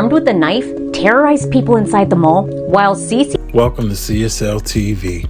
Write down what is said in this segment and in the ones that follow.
armed with a knife, terrorized people inside the mall, while Welcome to CSL TV,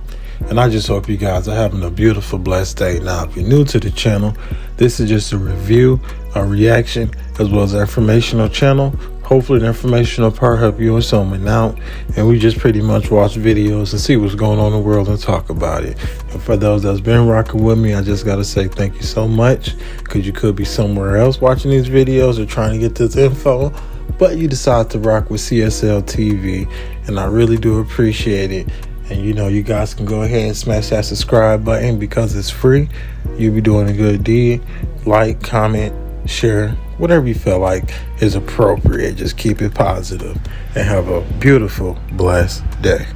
and I just hope you guys are having a beautiful, blessed day. Now, if you're new to the channel, this is just a review, a reaction, as well as an informational channel. Hopefully the informational part help you in zooming out, and we just pretty much watch videos and see what's going on in the world and talk about it. And for those that's been rocking with me, I just gotta say thank you so much, because you could be somewhere else watching these videos or trying to get this info, but you decide to rock with CSL TV, and I really do appreciate it. And you know, you guys can go ahead and smash that subscribe button because it's free. You'll be doing a good deed. Like, comment, share, whatever you feel like is appropriate. Just keep it positive and have a beautiful, blessed day.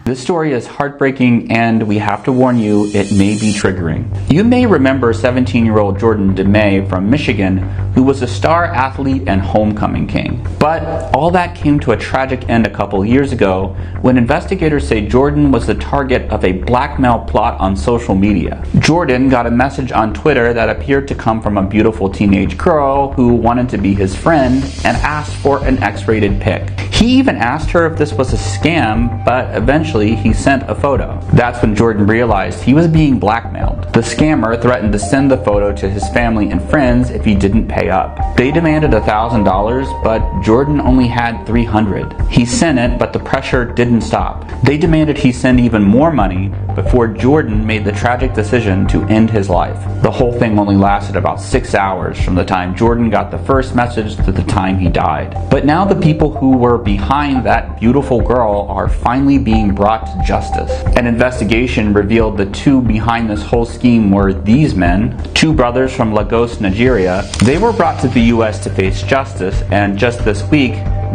This story is heartbreaking, and we have to warn you, it may be triggering. You may remember 17-year-old Jordan DeMay from Michigan, who was a star athlete and homecoming king. But all that came to a tragic end a couple years ago when investigators say Jordan was the target of a blackmail plot on social media. Jordan got a message on Twitter that appeared to come from a beautiful teenage girl who wanted to be his friend and asked for an X-rated pic. He even asked her if this was a scam, but eventually he sent a photo. That's when Jordan realized he was being blackmailed. The scammer threatened to send the photo to his family and friends if he didn't pay up. They demanded $1,000, but Jordan only had $300. He sent it, but the pressure didn't stop. They demanded he send even more money before Jordan made the tragic decision to end his life. The whole thing only lasted about 6 hours from the time Jordan got the first message to the time he died. But now the people who were behind that beautiful girl are finally being brought to justice. An investigation revealed the two behind this whole scheme were these men, two brothers from Lagos, Nigeria. They were brought to the US to face justice, and just this week,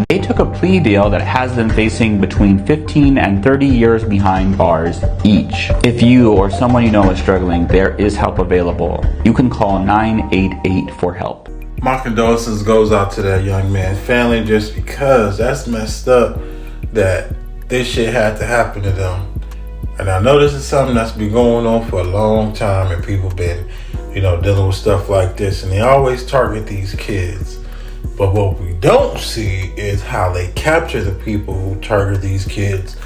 they took a plea deal that has them facing between 15 and 30 years behind bars each. If you or someone you know is struggling, there is help available. You can call 988 for help. My condolences goes out to that young man's family, just because that's messed up that this shit had to happen to them. And I know this is something that's been going on for a long time, and people been, dealing with stuff like this, and they always target these kids. But what we don't see is how they capture the people who target these kids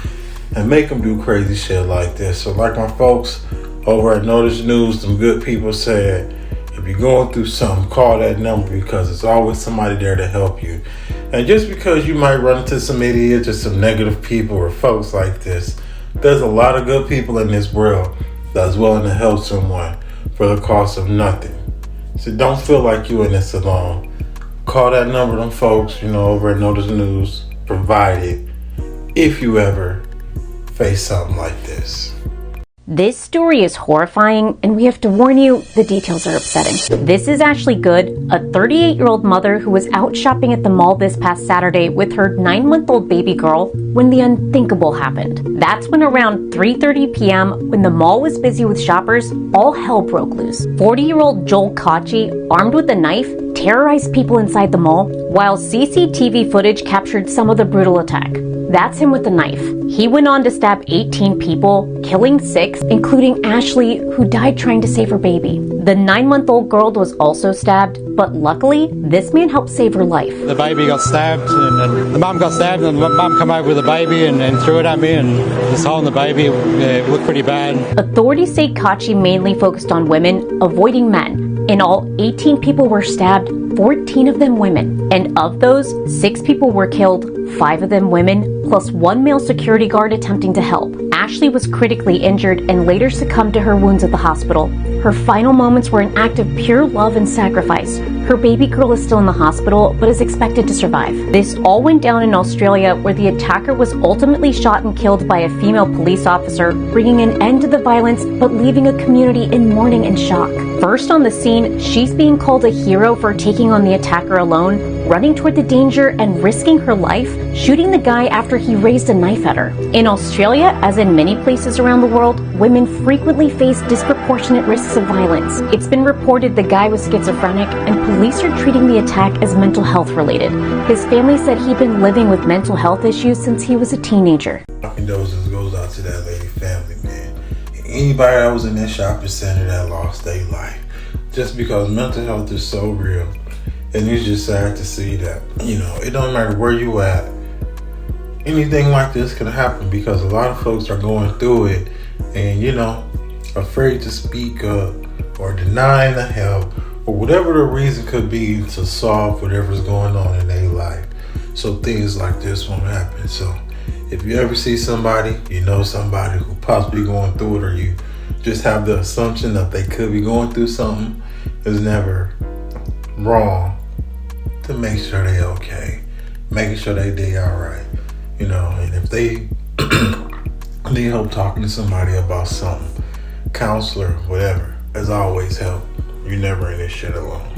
and make them do crazy shit like this. So like my folks over at Notice News, some good people said, if you're going through something, call that number, because there's always somebody there to help you. And just because you might run into some idiots or some negative people or folks like this, there's a lot of good people in this world that's willing to help someone for the cost of nothing. So don't feel like you're in this alone. Call that number, them folks, over at Notice News, provided if you ever face something like this. This story is horrifying, and we have to warn you, the details are upsetting. This is Ashley Good, a 38-year-old mother who was out shopping at the mall this past Saturday with her 9-month-old baby girl when the unthinkable happened. That's when around 3:30 p.m., when the mall was busy with shoppers, all hell broke loose. 40-year-old Joel Kachi, armed with a knife, terrorized people inside the mall, while CCTV footage captured some of the brutal attack. That's him with a knife. He went on to stab 18 people, killing 6, including Ashley, who died trying to save her baby. The 9-month-old girl was also stabbed, but luckily, this man helped save her life. The baby got stabbed, and the mum got stabbed, and the mum came over with the baby and threw it at me, and this hole in the baby looked pretty bad. Authorities say Kachi mainly focused on women, avoiding men. In all, 18 people were stabbed, 14 of them women. And of those, 6 people were killed, 5 of them women, plus 1 male security guard attempting to help. Ashley was critically injured and later succumbed to her wounds at the hospital. Her final moments were an act of pure love and sacrifice. Her baby girl is still in the hospital, but is expected to survive. This all went down in Australia, where the attacker was ultimately shot and killed by a female police officer, bringing an end to the violence, but leaving a community in mourning and shock. First on the scene, she's being called a hero for taking on the attacker alone, running toward the danger and risking her life, shooting the guy after he raised a knife at her. In Australia, as in many places around the world, women frequently face disproportionate risks of violence. It's been reported the guy was schizophrenic, and police are treating the attack as mental health related. His family said he'd been living with mental health issues since he was a teenager. My condolences goes out to that lady family, man. Anybody that was in that shopping center that lost their life. Just because mental health is so real. And it's just sad to see that, it don't matter where you at. Anything like this can happen because a lot of folks are going through it and, afraid to speak up or denying the help or whatever the reason could be to solve whatever's going on in their life. So things like this won't happen. So if you ever see somebody, somebody who possibly going through it, or you just have the assumption that they could be going through something, it's never wrong to make sure they okay, making sure they all right, and if they need help talking to somebody about something, counselor, whatever, as always help. You're never in this shit alone.